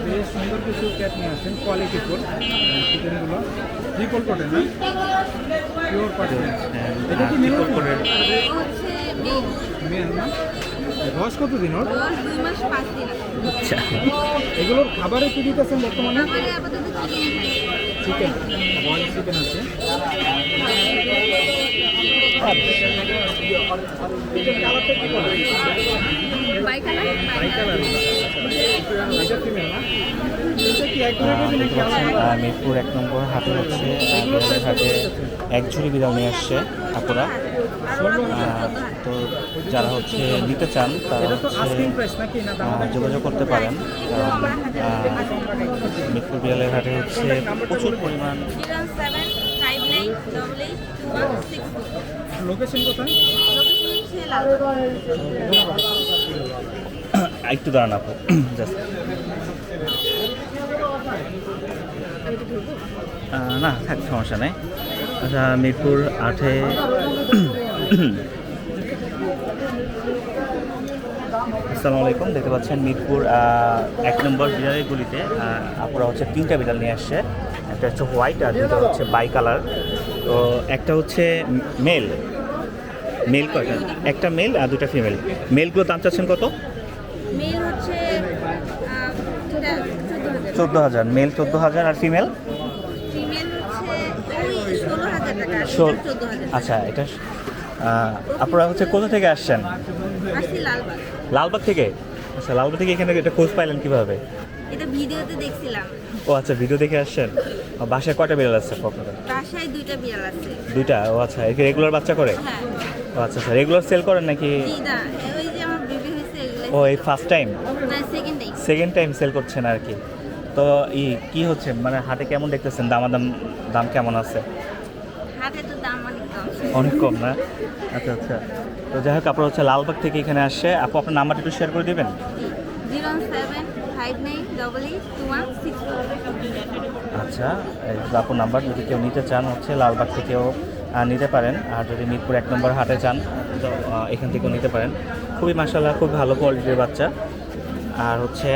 বেশ সুন্দর কিছু ক্যাট নিয়ে আসছেন, কোয়ালিটি ফুল চিকেনগুলো ট্রিপল কোটের না, পিওর কটন। এটা কি ট্রিপল কোটের মেল না? বয়স কত দিন ওর? 2 মাস 5 দিন। আচ্ছা, এগুলোর খাবারে কি দিতেছেন বর্তমানে? চিকেন, বয়েল চিকেন আছে। এটার কালারটা কি বলে? By colour. এটা ফিমেল না? এটা কি এক রেটে নাকি আলাদা? মিরপুর 1 নম্বর হাটে হচ্ছে বিড়ালের হাটে এক ঝুড়ি বিড়াল নিয়ে আসছে আপুরা। তো যারা হচ্ছে নিতে চান তারা এটা তো হচ্ছে আস্কিং প্রাইস নাকি না দাম? যোগাযোগ করতে পারেন, কারণ মিরপুর বিড়ালের হাটে হচ্ছে প্রচুর পরিমাণ। 079882164 লোকেশন কোথায়? লোকেশন হচ্ছে লালবাগ। একটু দাঁড়ান আপু, জাস্ট না থাক, সমস্যা নেই। আচ্ছা, মিরপুর 8-এ আসসালামু আলাইকুম, দেখতে পাচ্ছেন মিরপুর 1 নম্বর বিড়ালের গুলিতে আপনারা হচ্ছে 3টা বিড়াল নিয়ে আসছে। একটা হচ্ছে হোয়াইট আর দুটো হচ্ছে বাই কালার। তো একটা হচ্ছে মেল কয়টা? একটা মেল আর দুটা ফিমেল। মেলগুলোর দাম চাচ্ছেন কত? মেল হচ্ছে 14,000। মেল 14,000 আর ফিমেল? ফিমেল হচ্ছে ওই 16,000 টাকা আর 14,000। আচ্ছা, এটা আপনারা হচ্ছে কোথা থেকে আসছেন? আসছি লালবাগ। লালবাগ থেকে? আচ্ছা, লালবাগ থেকে এখানে এটা খোঁজ পাইলেন কিভাবে? এটা ভিডিওতে দেখছিলাম। ও আচ্ছা, ভিডিও দেখে আসছেন। বাসায় কয়টা বিড়াল আছে আপনাদের? বাসায় 2টা বিড়াল আছে। 2টা? ও আচ্ছা, একে রেগুলার বাচ্চা করে? হ্যাঁ। ও আচ্ছা আচ্ছা, রেগুলার সেল করেন নাকি? জি না, ওই যে আমার বেবি হয়েছে এগুলো। ও এই ফার্স্ট টাইম? না, second time. Second time sale করছেন আর কি। তো কি হচ্ছে, মানে হাটে কেমন দেখতেছেন, দাম কেমন আছে? হাতে তো দাম অনেক কম। অনেক কম না? আচ্ছা আচ্ছা, তো যাই হোক, আপনার হচ্ছে লালবাগ থেকে এখানে আসছে। আপু, আপনার নাম্বারটা একটু শেয়ার করে দেবেন? 075982164। আচ্ছা, এই আপুর নাম্বার, যদি কেউ নিতে চান হচ্ছে লালবাগ থেকেও নিতে পারেন, আর যদি মিরপুর 1 নম্বর হাটে চান তো এখান থেকেও নিতে পারেন। খুবই মাশাআল্লাহ, খুব ভালো কোয়ালিটির বাচ্চা। আর হচ্ছে